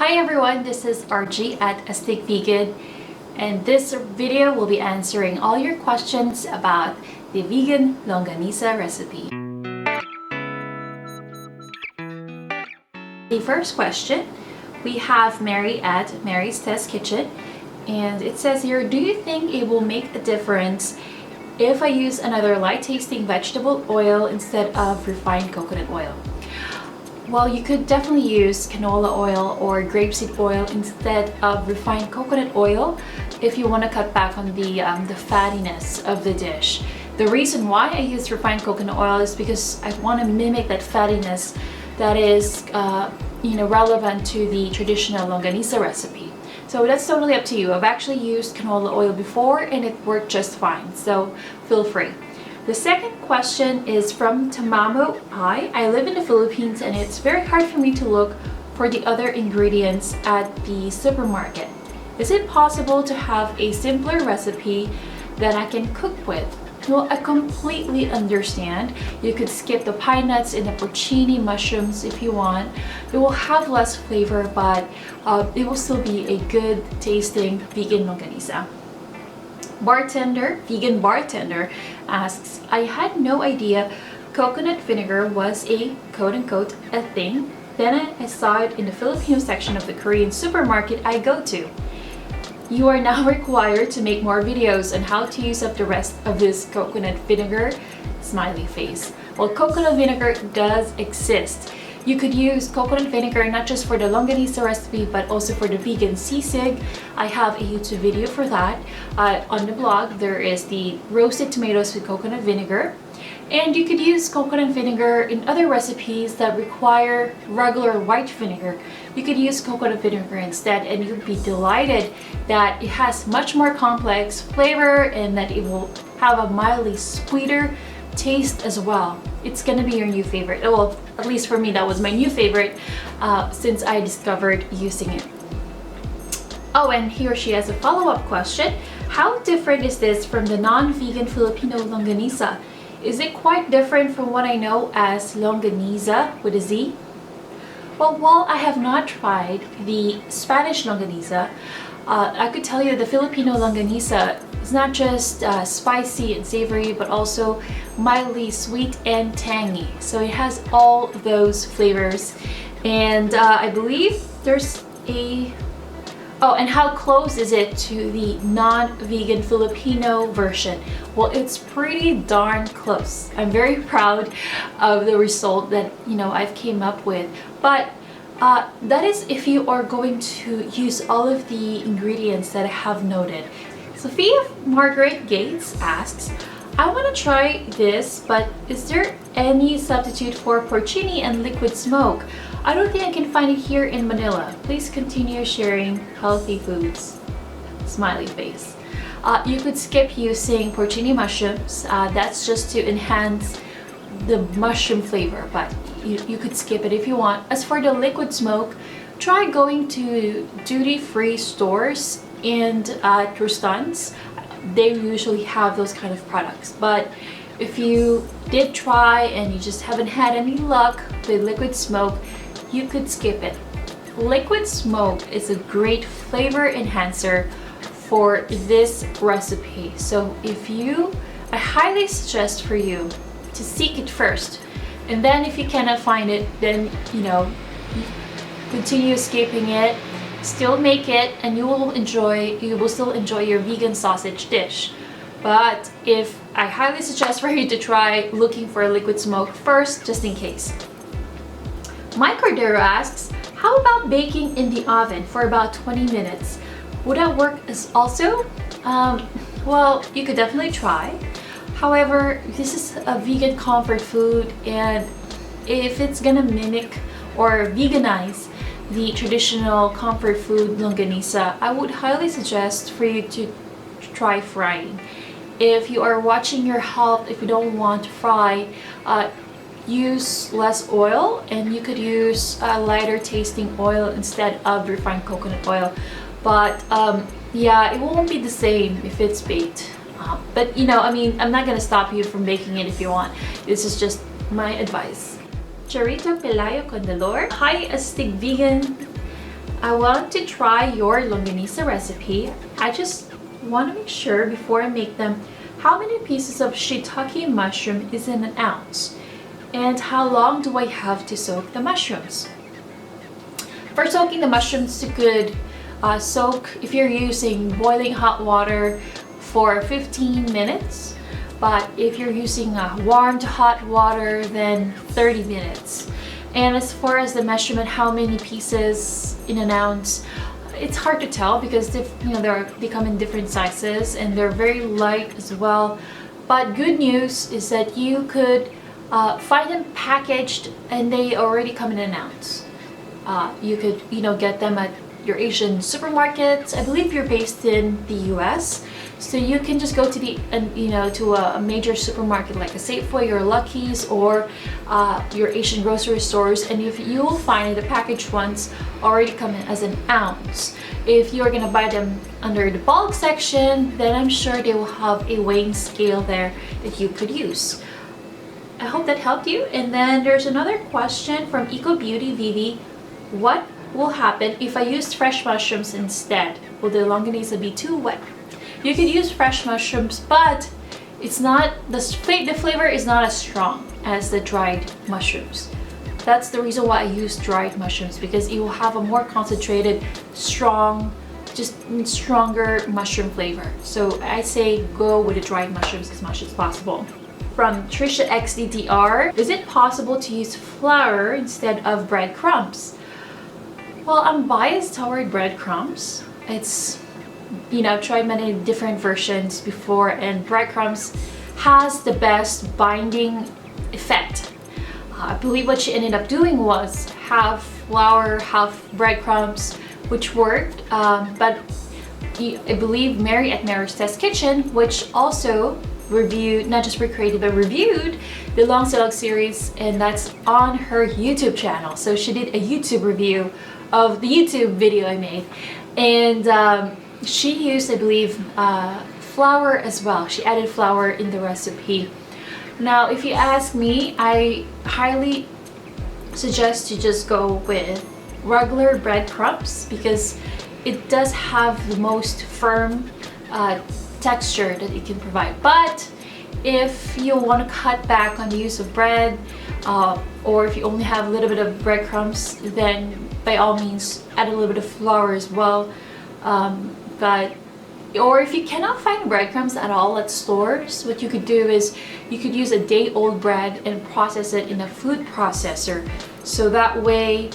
Hi everyone, this is RG at Astig Vegan, and this video will be answering all your questions about the vegan Longaniza recipe. The first question, we have Mary at Mary's Test Kitchen, and it says here, do you think it will make a difference if I use another light-tasting vegetable oil instead of refined coconut oil? Well, you could definitely use canola oil or grapeseed oil instead of refined coconut oil if you want to cut back on the fattiness of the dish. The reason why I use refined coconut oil is because I want to mimic that fattiness that is relevant to the traditional Longaniza recipe. So that's totally up to you. I've actually used canola oil before and it worked just fine, so feel free. The second question is from Tamamo I live in the Philippines and it's very hard for me to look for the other ingredients at the supermarket. Is it possible to have a simpler recipe that I can cook with? Well, I completely understand. You could skip the pine nuts and the porcini mushrooms if you want. It will have less flavor, but it will still be a good tasting vegan longaniza. Vegan bartender asks, I had no idea coconut vinegar was a quote-unquote a thing. Then I saw it in the Filipino section of the Korean supermarket I go to. You are now required to make more videos on how to use up the rest of this coconut vinegar. Smiley face. Well, coconut vinegar does exist. You could use coconut vinegar not just for the Longaniza recipe but also for the vegan sisig. I have a YouTube video for that. On the blog there is the roasted tomatoes with coconut vinegar. And you could use coconut vinegar in other recipes that require regular white vinegar. You could use coconut vinegar instead and you'll be delighted that it has much more complex flavor and that it will have a mildly sweeter taste as well. It's gonna be your new favorite. Well, at least for me, that was my new favorite since I discovered using it. Oh, and he or she has a follow-up question. How different is this from the non-vegan Filipino Longaniza? Is it quite different from what I know as Longaniza with a Z? Well, while I have not tried the Spanish Longaniza, I could tell you the Filipino Longaniza is not just spicy and savory, but also mildly sweet and tangy. So it has all those flavors. And I believe there's a... Oh, and how close is it to the non-vegan Filipino version? Well, it's pretty darn close. I'm very proud of the result that, I've came up with. But that is if you are going to use all of the ingredients that I have noted. Sophia Margaret Gates asks, I want to try this, but is there any substitute for porcini and liquid smoke? I don't think I can find it here in Manila. Please continue sharing healthy foods. Smiley face. You could skip using porcini mushrooms. That's just to enhance the mushroom flavor, but you could skip it if you want. As for the liquid smoke, try going to duty-free stores and restaurants. They usually have those kind of products. But if you did try and you just haven't had any luck with liquid smoke, you could skip it. Liquid smoke is a great flavor enhancer for this recipe. So I highly suggest for you to seek it first. And then if you cannot find it, then continue skipping it, still make it, and you will still enjoy your vegan sausage dish. But I highly suggest for you to try looking for a liquid smoke first, just in case. Mike Cordero asks, how about baking in the oven for about 20 minutes? Would that work as also? Well, you could definitely try. However, this is a vegan comfort food, and if it's gonna mimic or veganize the traditional comfort food Longaniza, I would highly suggest for you to try frying. If you are watching your health, if you don't want to fry, use less oil, and you could use a lighter tasting oil instead of refined coconut oil. But yeah, it won't be the same if it's baked. But I'm not gonna stop you from baking it if you want. This is just my advice. Charito Pelayo Condolor. Hi, Astig Vegan. I want to try your longanisa recipe. I just want to make sure before I make them how many pieces of shiitake mushroom is in an ounce and how long do I have to soak the mushrooms. For soaking the mushrooms, you could soak, if you're using boiling hot water, for 15 minutes. But if you're using warm to hot water, then 30 minutes. And as far as the measurement, how many pieces in an ounce, it's hard to tell because they come in different sizes and they're very light as well. But good news is that you could find them packaged and they already come in an ounce. You could get them at your Asian supermarkets. I believe you're based in the US, so you can just go to to a major supermarket like a Safeway or Lucky's or your Asian grocery stores, and if you will find the packaged ones already come in as an ounce. If you're gonna buy them under the bulk section, then I'm sure they will have a weighing scale there that you could use. I hope that helped you. And then there's another question from Eco Beauty Vivi. What will happen if I use fresh mushrooms instead? Will the longanisa be too wet? You could use fresh mushrooms, but it's not the flavor is not as strong as the dried mushrooms. That's the reason why I use dried mushrooms, because it will have a more concentrated, strong, just stronger mushroom flavor. So I say go with the dried mushrooms as much as possible. From Trisha XDDR, is it possible to use flour instead of breadcrumbs? Well, I'm biased toward breadcrumbs. I've tried many different versions before, and breadcrumbs has the best binding effect. I believe what she ended up doing was half flour, half breadcrumbs, which worked. But I believe Mary at Mary's Test Kitchen, which also reviewed, not just recreated, but reviewed the Long Silog series, and that's on her YouTube channel. So she did a YouTube review of the YouTube video I made, and she used, I believe, flour as well. She added flour in the recipe. Now, if you ask me, I highly suggest you just go with regular breadcrumbs because it does have the most firm texture that it can provide. But if you want to cut back on the use of bread, or if you only have a little bit of breadcrumbs, then by all means add a little bit of flour as well. Or if you cannot find breadcrumbs at all at stores, what you could do is you could use a day-old bread and process it in a food processor. So that way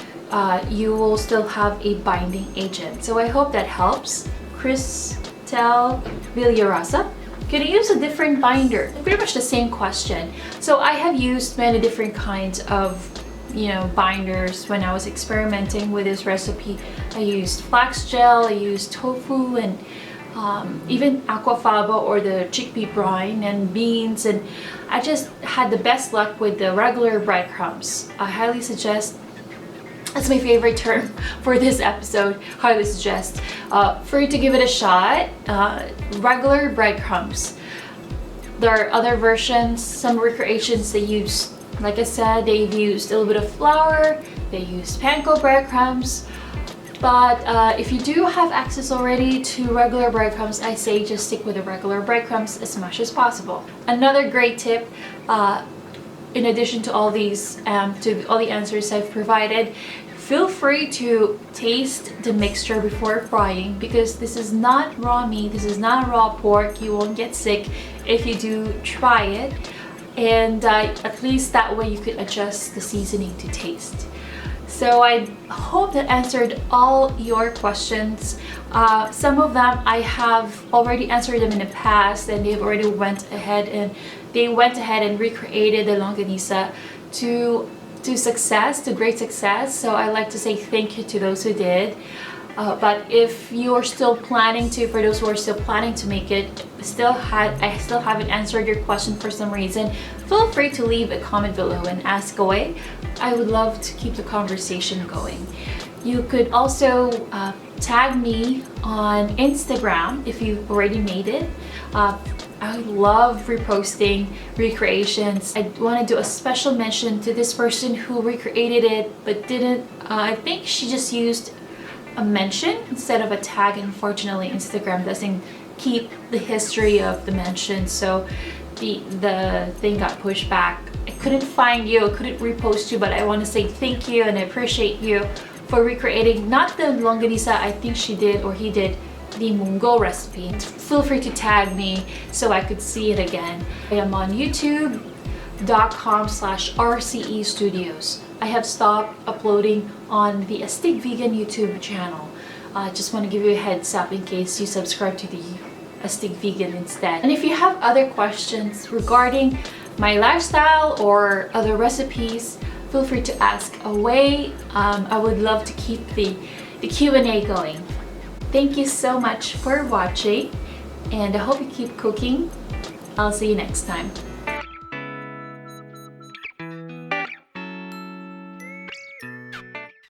you will still have a binding agent. So I hope that helps. Christel Villarasa, can you use a different binder? Pretty much the same question. So I have used many different kinds of binders when I was experimenting with this recipe. I used flax gel, I used tofu, and even aquafaba or the chickpea brine and beans, and I just had the best luck with the regular breadcrumbs. I highly suggest, that's my favorite term for this episode, highly suggest for you to give it a shot. Regular breadcrumbs. There are other versions, some recreations they use, like I said, they've used a little bit of flour, they used panko breadcrumbs. But if you do have access already to regular breadcrumbs, I say just stick with the regular breadcrumbs as much as possible. Another great tip, in addition to all these, to all the answers I've provided, feel free to taste the mixture before frying, because this is not raw meat, this is not raw pork. You won't get sick if you do try it, and at least that way you could adjust the seasoning to taste. So I hope that answered all your questions. Some of them I have already answered them in the past, and they've already went ahead and recreated the longanisa to success, to great success. So I like to say thank you to those who did. But if you're still planning to, for those who are still planning to make it, I still haven't answered your question for some reason, feel free to leave a comment below and ask away. I would love to keep the conversation going. You could also tag me on Instagram if you've already made it. I love reposting recreations. I want to do a special mention to this person who recreated it but didn't, I think she just used a mention instead of a tag. Unfortunately, Instagram doesn't keep the history of the mention, so the thing got pushed back. I couldn't find you, I couldn't repost you, but I want to say thank you and I appreciate you for recreating not the Longanisa, I think she did or he did the mungo recipe. Feel free to tag me so I could see it again. I am on youtube.com/RCE Studios. I have stopped uploading on the Astig Vegan YouTube channel. I just want to give you a heads up in case you subscribe to the Astig Vegan instead. And if you have other questions regarding my lifestyle or other recipes, feel free to ask away. I would love to keep the Q&A going. Thank you so much for watching, and I hope you keep cooking. I'll see you next time.